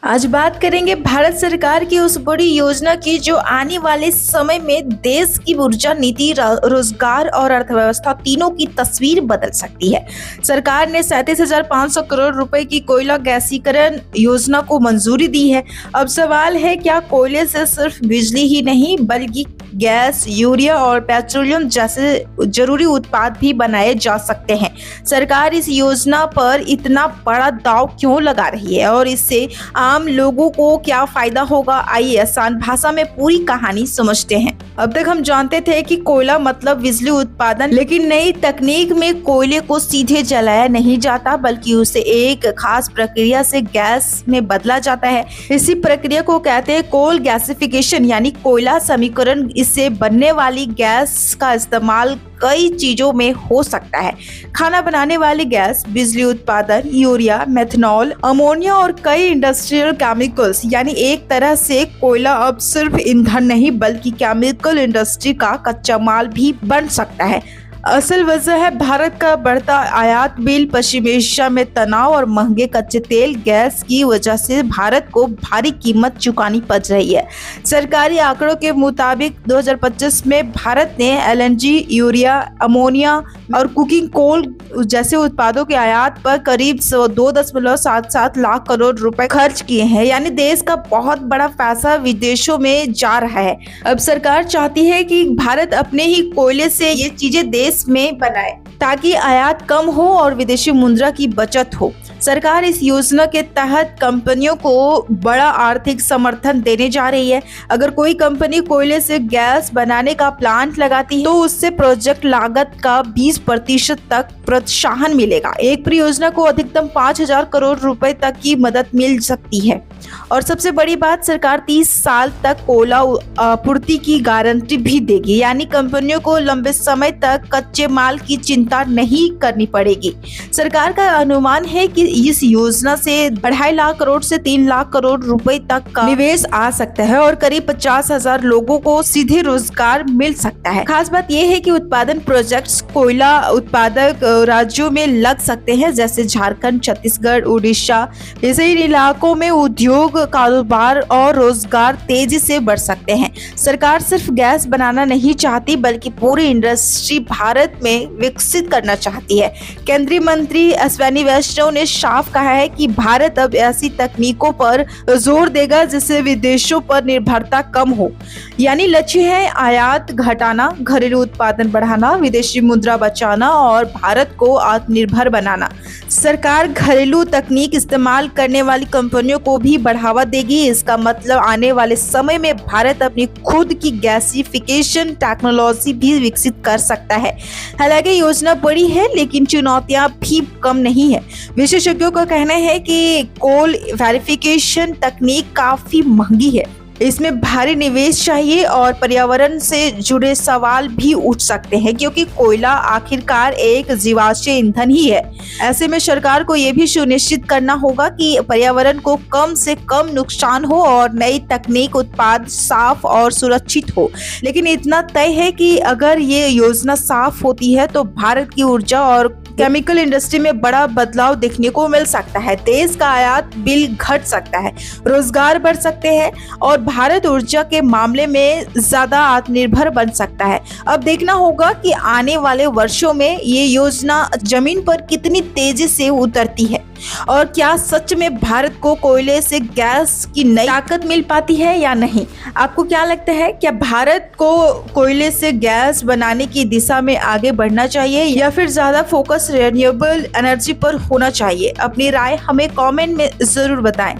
आज बात करेंगे भारत सरकार की उस बड़ी योजना की जो आने वाले समय में देश की ऊर्जा नीति, रोजगार और अर्थव्यवस्था तीनों की तस्वीर बदल सकती है। सरकार ने 37,500 करोड़ रुपए की कोयला गैसीकरण योजना को मंजूरी दी है। अब सवाल है, क्या कोयले से सिर्फ बिजली ही नहीं बल्कि गैस, यूरिया और पेट्रोलियम जैसे जरूरी उत्पाद भी बनाए जा सकते हैं। सरकार इस योजना पर इतना बड़ा दाव क्यों लगा रही है और इससे आम लोगों को क्या फायदा होगा? आइए आसान भाषा में पूरी कहानी समझते हैं। अब तक हम जानते थे कि कोयला मतलब बिजली उत्पादन, लेकिन नई तकनीक में कोयले को सीधे जलाया नहीं जाता बल्कि उसे एक खास प्रक्रिया से गैस में बदला जाता है। इसी प्रक्रिया को कहते हैं कोल गैसिफिकेशन यानी कोयला समीकरण। इससे बनने वाली गैस का इस्तेमाल कई चीजों में हो सकता है। खाना बनाने वाली गैस, बिजली उत्पादन, यूरिया, मेथनॉल, अमोनिया और कई इंडस्ट्रियल केमिकल्स। यानी एक तरह से कोयला अब सिर्फ ईंधन नहीं बल्कि केमिकल इंडस्ट्री का कच्चा माल भी बन सकता है। असल वजह है भारत का बढ़ता आयात बिल, पश्चिम एशिया में तनाव और महंगे कच्चे तेल गैस की वजह से भारत को भारी कीमत चुकानी पड़ रही है। सरकारी आंकड़ों के मुताबिक 2025 में भारत ने एलएनजी, यूरिया, अमोनिया और कुकिंग कोल जैसे उत्पादों के आयात पर करीब 2.77 लाख करोड़ रुपए खर्च किए हैं। यानी देश का बहुत बड़ा पैसा विदेशों में जा रहा है। अब सरकार चाहती है कि भारत अपने ही कोयले से ये चीजें देश में बनाए ताकि आयात कम हो और विदेशी मुद्रा की बचत हो। सरकार इस योजना के तहत कंपनियों को बड़ा आर्थिक समर्थन देने जा रही है। अगर कोई कंपनी कोयले से गैस बनाने का प्लांट लगाती है तो उससे प्रोजेक्ट लागत का 20% तक प्रोत्साहन मिलेगा। एक परियोजना को अधिकतम 5,000 करोड़ रुपए तक की मदद मिल सकती है। और सबसे बड़ी बात, सरकार 30 साल तक कोयला आपूर्ति की गारंटी भी देगी। यानी कंपनियों को लंबे समय तक कच्चे माल की चिंता नहीं करनी पड़ेगी। सरकार का अनुमान है कि इस योजना से 2.5 लाख करोड़ से 3 लाख करोड़ रुपए तक का निवेश आ सकता है और करीब 50,000 लोगों को सीधे रोजगार मिल सकता है। खास बात यह है कि उत्पादन प्रोजेक्ट्स कोयला उत्पादक राज्यों में लग सकते हैं, जैसे झारखंड, छत्तीसगढ़, उड़ीसा। ऐसे इलाकों में उद्योग, कारोबार और रोजगार तेजी से बढ़ सकते हैं। सरकार सिर्फ गैस बनाना नहीं चाहती बल्कि पूरी इंडस्ट्री भारत में विकसित करना चाहती है। केंद्रीय मंत्री अश्विनी वैष्णव ने साफ कहा है कि भारत अब ऐसी तकनीकों पर जोर देगा जिससे विदेशों पर निर्भरता कम हो। यानी लक्ष्य है आयात घटाना, घरेलू उत्पादन बढ़ाना, विदेशी मुद्रा बचाना और भारत को आत्मनिर्भर बनाना। सरकार घरेलू तकनीक इस्तेमाल करने वाली कंपनियों को भी बढ़ावा देगी। इसका मतलब आने वाले समय में भारत अपनी खुद की गैसिफिकेशन टेक्नोलॉजी भी विकसित कर सकता है। हालांकि योजना बड़ी है लेकिन चुनौतियां भी कम नहीं है। विशेषज्ञों का कहना है कि कोल वेरिफिकेशन तकनीक काफी महंगी है, इसमें भारी निवेश चाहिए और पर्यावरण से जुड़े सवाल भी उठ सकते हैं क्योंकि कोयला आखिरकार एक जीवाश्म ईंधन ही है। ऐसे में सरकार को यह भी सुनिश्चित करना होगा कि पर्यावरण को कम से कम नुकसान हो और नई तकनीक उत्पाद साफ और सुरक्षित हो। लेकिन इतना तय है कि अगर ये योजना साफ होती है तो भारत की ऊर्जा और केमिकल इंडस्ट्री में बड़ा बदलाव देखने को मिल सकता है। देश का आयात बिल घट सकता है, रोजगार बढ़ सकते हैं और भारत ऊर्जा के मामले में ज्यादा आत्मनिर्भर बन सकता है। अब देखना होगा कि आने वाले वर्षों में ये योजना जमीन पर कितनी तेजी से उतरती है और क्या सच में भारत को कोयले से गैस की नई ताकत मिल पाती है या नहीं। आपको क्या लगता है, क्या भारत को कोयले से गैस बनाने की दिशा में आगे बढ़ना चाहिए या फिर ज्यादा फोकस रिन्यूएबल एनर्जी पर होना चाहिए? अपनी राय हमें कमेंट में जरूर बताएं।